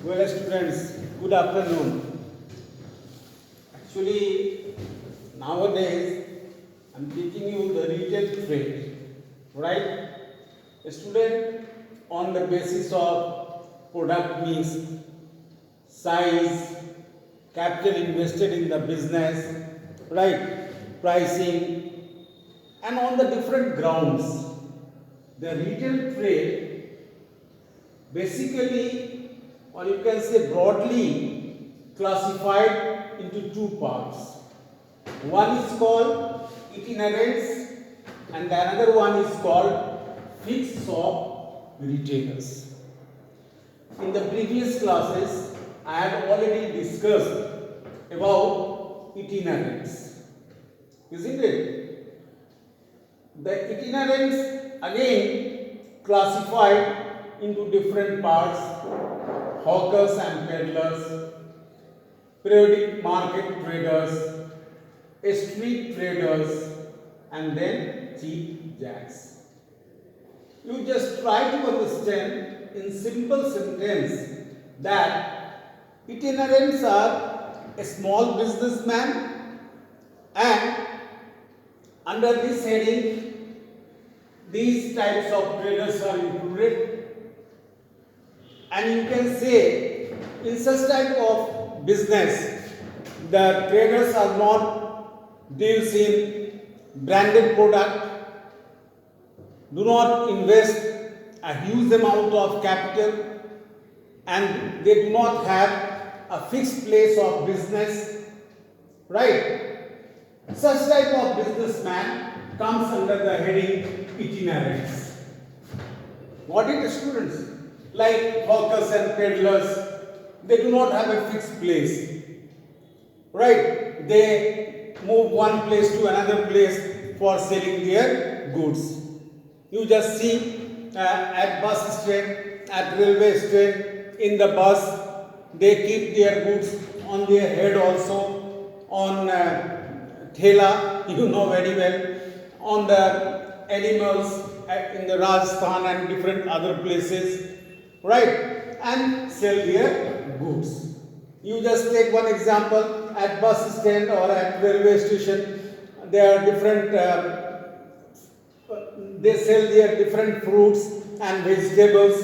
Well, students, good afternoon. Actually, nowadays I'm teaching you the retail trade, right? A student on the basis of product mix, size, capital invested in the business, right? Pricing, and on the different grounds. The retail trade basically, or you can say broadly, classified into two parts. One is called itinerants and the another one is called fixed shop retailers. In the previous classes, I had already discussed about itinerants, isn't it? The itinerants again classified into different parts: hawkers and peddlers, periodic market traders, street traders, and then cheap jacks. You just try to understand in simple sentence that itinerants are a small businessman, and under this heading these types of traders are included. And you can say in such type of business the traders are not deals in branded product, do not invest a huge amount of capital, and they do not have a fixed place of business, right? Such type of businessman comes under the heading itinerants. What is the students? Like hawkers and peddlers, they do not have a fixed place, right? They move one place to another place for selling their goods. You just see at bus stand, at railway stand, in the bus, they keep their goods on their head also, on thela, you know very well, on the animals in the Rajasthan and different other places, right? And sell their goods. You just take one example at bus stand or at railway station. There are different. They sell their different fruits and vegetables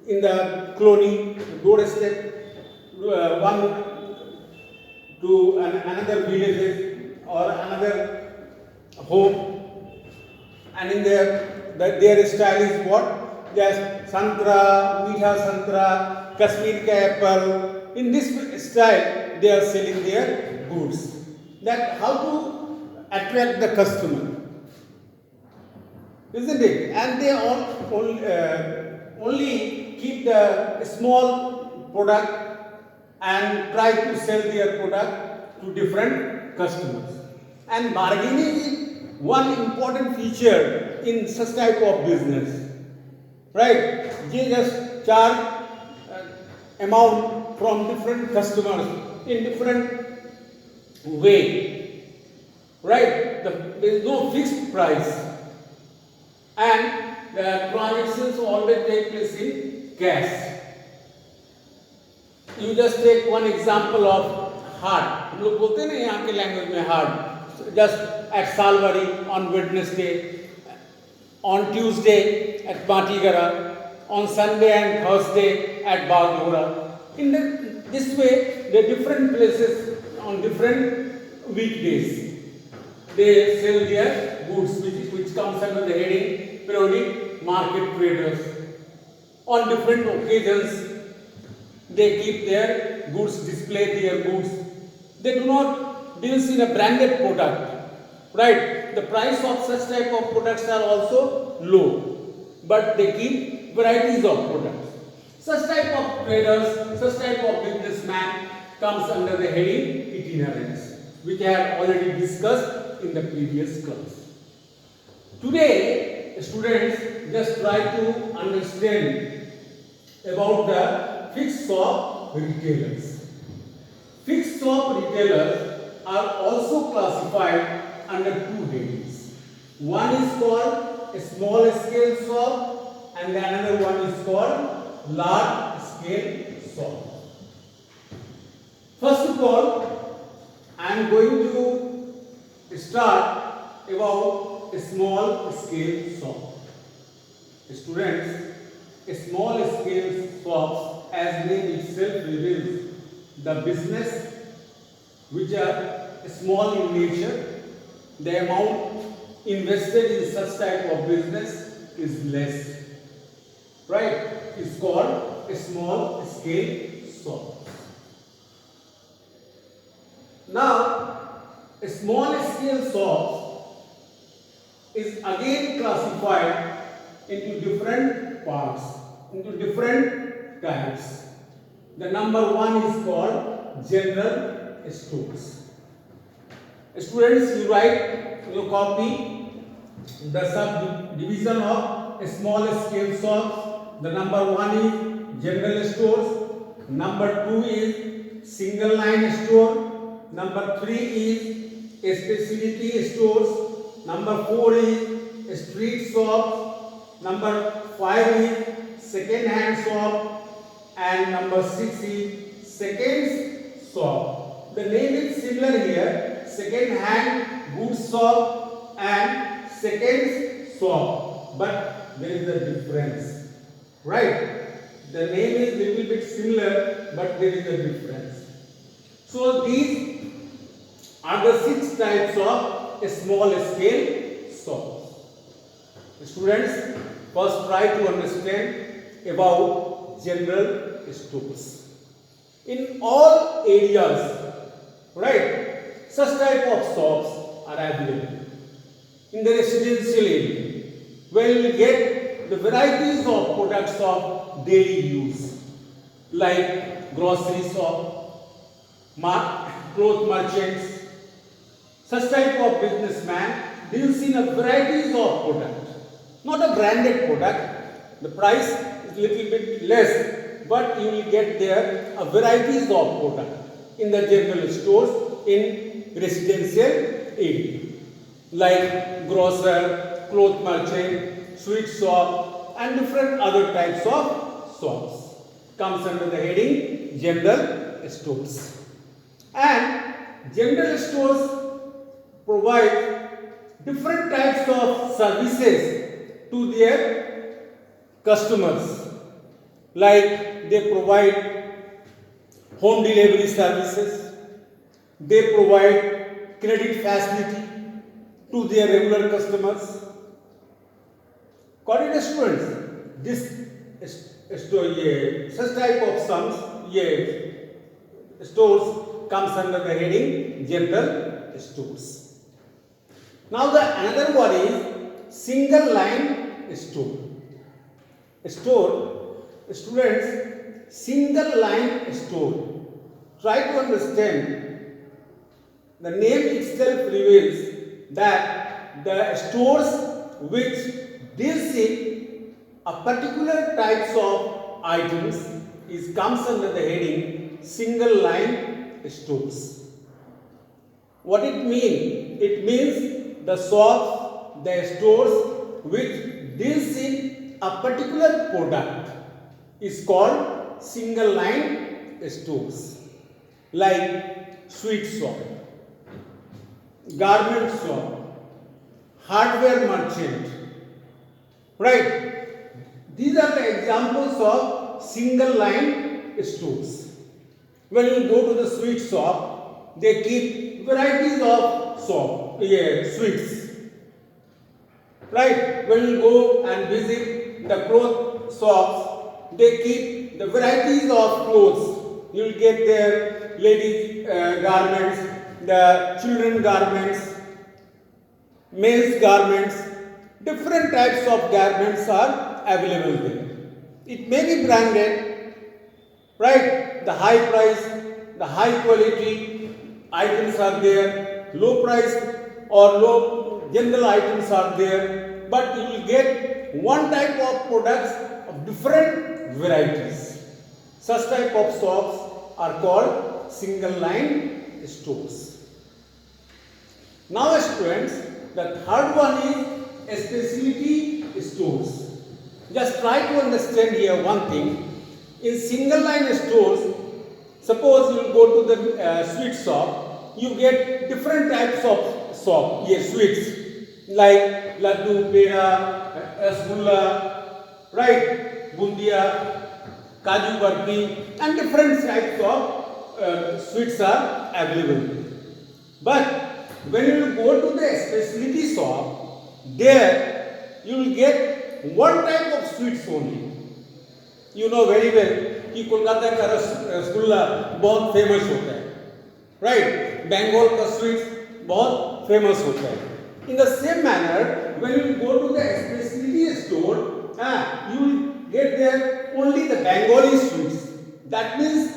in the colony doorstep. One to another village or another home, and in their style is what? Just santra, meetha santra, Kashmir ka apple. In this style, they are selling their goods. That how to attract the customer, isn't it? And they only keep the small product and try to sell their product to different customers. And bargaining is one important feature in such type of business, right? They just charge amount from different customers in different way, right? There is no fixed price, and the transactions always take place in cash. You just take one example of हाट, हम लोग बोलते हैं ना यहाँ के language में हाट. Just at Salwari on Wednesday, on Tuesday at Matigara, on Sunday and Thursday at Bagdora. In this way, the different places on different weekdays, they sell their goods, which comes under the heading periodic market traders. On different occasions, they keep their goods, display their goods. They do not deal in a branded product, right? The price of such type of products are also low, but they keep varieties of products. Such type of traders, such type of businessman comes under the heading itinerants, which I have already discussed in the previous class. Today, students, just try to understand about the fixed shop retailers. Fixed shop retailers are also classified under two headings. One is called a small scale shop and the another one is called large scale shop. First of all, I am going to start about a small scale shop. Students, a small scale shop, as name itself reveals, the business which are small in nature, the amount invested in such type of business is less, right? It's called a small scale shop. Now, a small scale shop is again classified into different parts, into different types. The number one is called general stores. Students, you write in your copy the subdivision of a small scale shop. The number one is general stores. Number two is single line store. Number three is specialty stores. Number four is street shop. Number five is second hand shop. And number six is seconds shop. The name is similar here, second hand goods shop and seconds shop, but there is a difference, right? The name is little bit similar, but there is a difference. So these are the 6 types of a small scale shops. Students, first try to understand about general stores. In all areas, right, such type of shops are available. In the residential area, where you will get the varieties of products of daily use, like grocery shop, cloth merchants. Such type of businessman deals in a varieties of product, not a branded product. The price is little bit less, but you will get there a varieties of product in the general stores in residential area, like grocer, cloth merchant, sweet shop, and different other types of shops. Comes under the heading general stores. And general stores provide different types of services to their customers, like they provide home delivery services, they provide credit facility to their regular customers. According to students, such type of stores comes under the heading general stores. Now the another one is single line store. Students, single line store. Try to understand. The name itself reveals that the stores which deals in a particular types of items comes under the heading single line stores. What it means? It means the shops, the stores which deals in a particular product is called single line stores, like sweet shop, garment shop, hardware merchant, right? These are the examples of single line stores. When you go to the sweet shop, they keep varieties of sweets, right? When you go and visit the cloth shops, they keep the varieties of clothes. You will get their ladies garments, the children garments, men's garments, different types of garments are available there. It may be branded, right? The high price, the high quality items are there, low price or low general items are there, but you will get one type of products of different varieties. Such type of shops are called single line stores. Now students, the third one is specialty stores. Just try to understand here one thing. In single line stores, suppose you go to the sweet shop, you get different types of sweets like laddu, peda, rasgulla, right, bundia, kaju barfi, and different types of sweets are available. But when you go to the specialty shop, there you will get one type of sweets only. You know very well कि कोलकाता का रसगुल्ला बहुत famous होता है, right, Bengal का sweets बहुत famous होता है. In the same manner, when you go to the specialty store, you will get there only the Bengali sweets. That means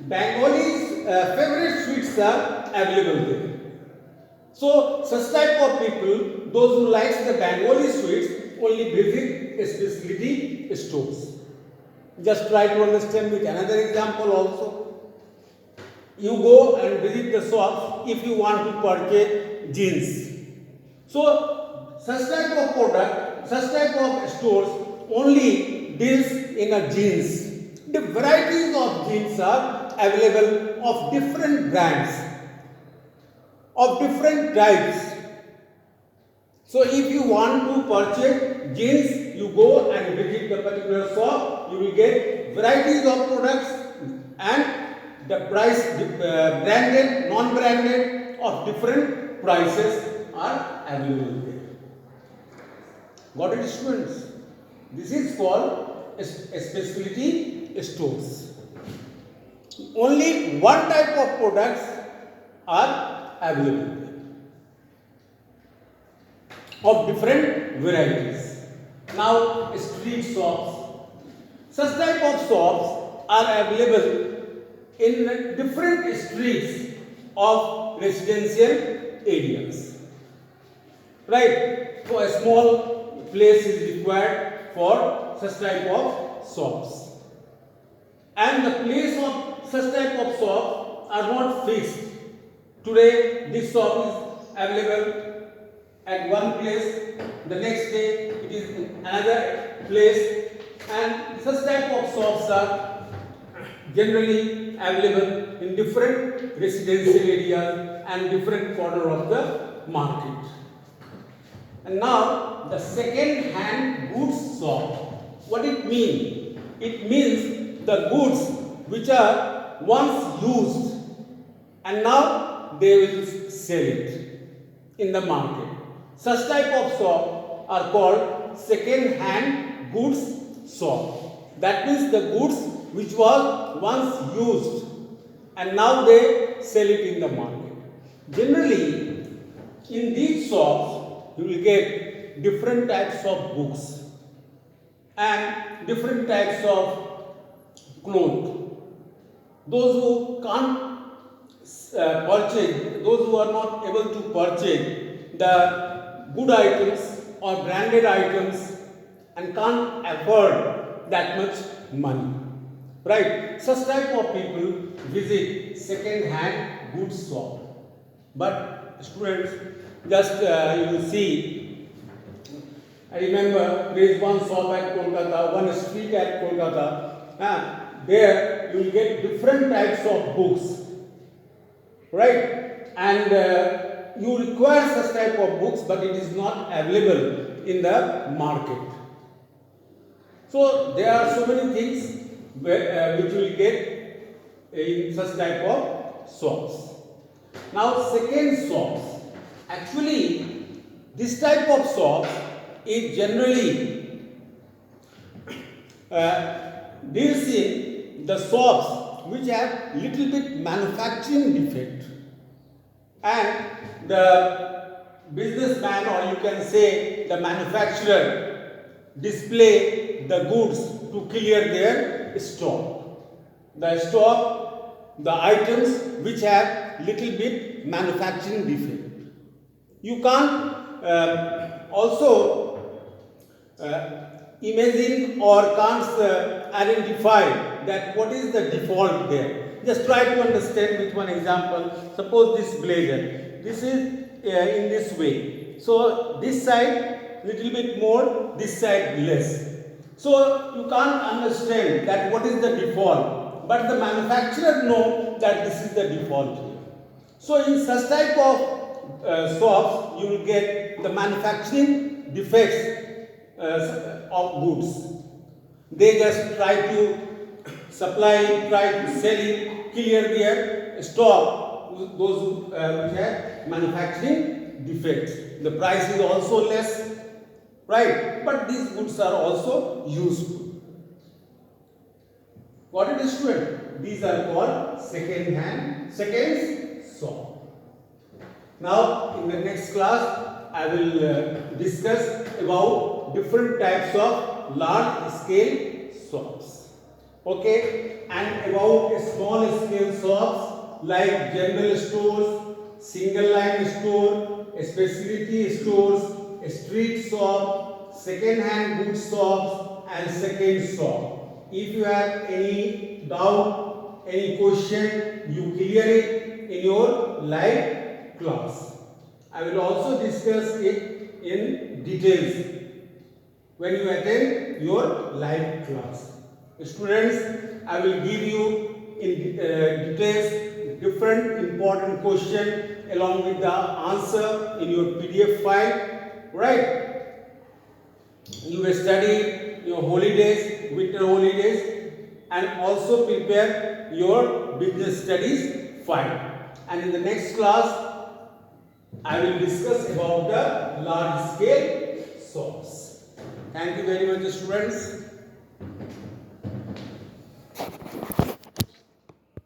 Bengalis' favorite sweets are available there. So such type of people, those who likes the Bengali sweets, only visit specialty stores. Just try to understand with another example also. You go and visit the shops if you want to purchase jeans. So such type of product, such type of stores only deals in a jeans. The varieties of jeans are available of different brands, of different types. So if you want to purchase jeans, you go and visit the particular shop, you will get varieties of products and the price, branded, non-branded, of different prices are available there. Got it, students? This is called a specialty stores. Only one type of products are available of different varieties. Now, street shops. Such type of shops are available in different streets of residential areas. Right? So, a small place is required for such type of shops. And the place of such type of shops are not fixed. Today, this shop is available at one place, the next day it is in another place, and such type of shops are generally available in different residential areas and different corner of the market. And now the second hand goods shop. What it means? It means the goods which are once used and now they will sell it in the market. Such type of shop are called second hand goods shop. That means the goods which was once used and now they sell it in the market. Generally, in these shops you will get different types of books and different types of clothes. Those who can't purchase, those who are not able to purchase the good items or branded items and can't afford that much money, right? Such type of people visit second hand goods shop. But students, just you will see, I remember there is one shop at Kolkata, one street at Kolkata, there you will get different types of books, right? And you require such type of books, but it is not available in the market. So there are so many things which you will get in such type of shops. Now second shops. Actually, this type of shops is generally deals in the shops which have little bit manufacturing defect, and the businessman, or you can say the manufacturer, display the goods to clear their stock. The stock, the items which have little bit manufacturing defect. You can't also imagine or can't identify that what is the default there. Just try to understand with one example. Suppose this blazer, this is in this way. So this side little bit more, this side less. So you can't understand that what is the default, but the manufacturer know that this is the default here. So in such type of shops, you will get the manufacturing defects of goods. They just try to supply, try to sell it, clear their stock, those which have manufacturing defects. The price is also less, right? But these goods are also useful. Got it, student? These are called second shop. Now, in the next class, I will discuss about different types of large scale shops. Okay, and about small scale shops like general stores, single line store, specialty stores, street shop, second hand goods shops, and second shop. If you have any doubt, any question, you clear it in your live class. I will also discuss it in details when you attend your live class. Students, I will give you in details different important question along with the answer in your PDF file, right? You will study your holidays, winter holidays, and also prepare your business studies file. And in the next class, I will discuss about the large scale shops. Thank you very much, students.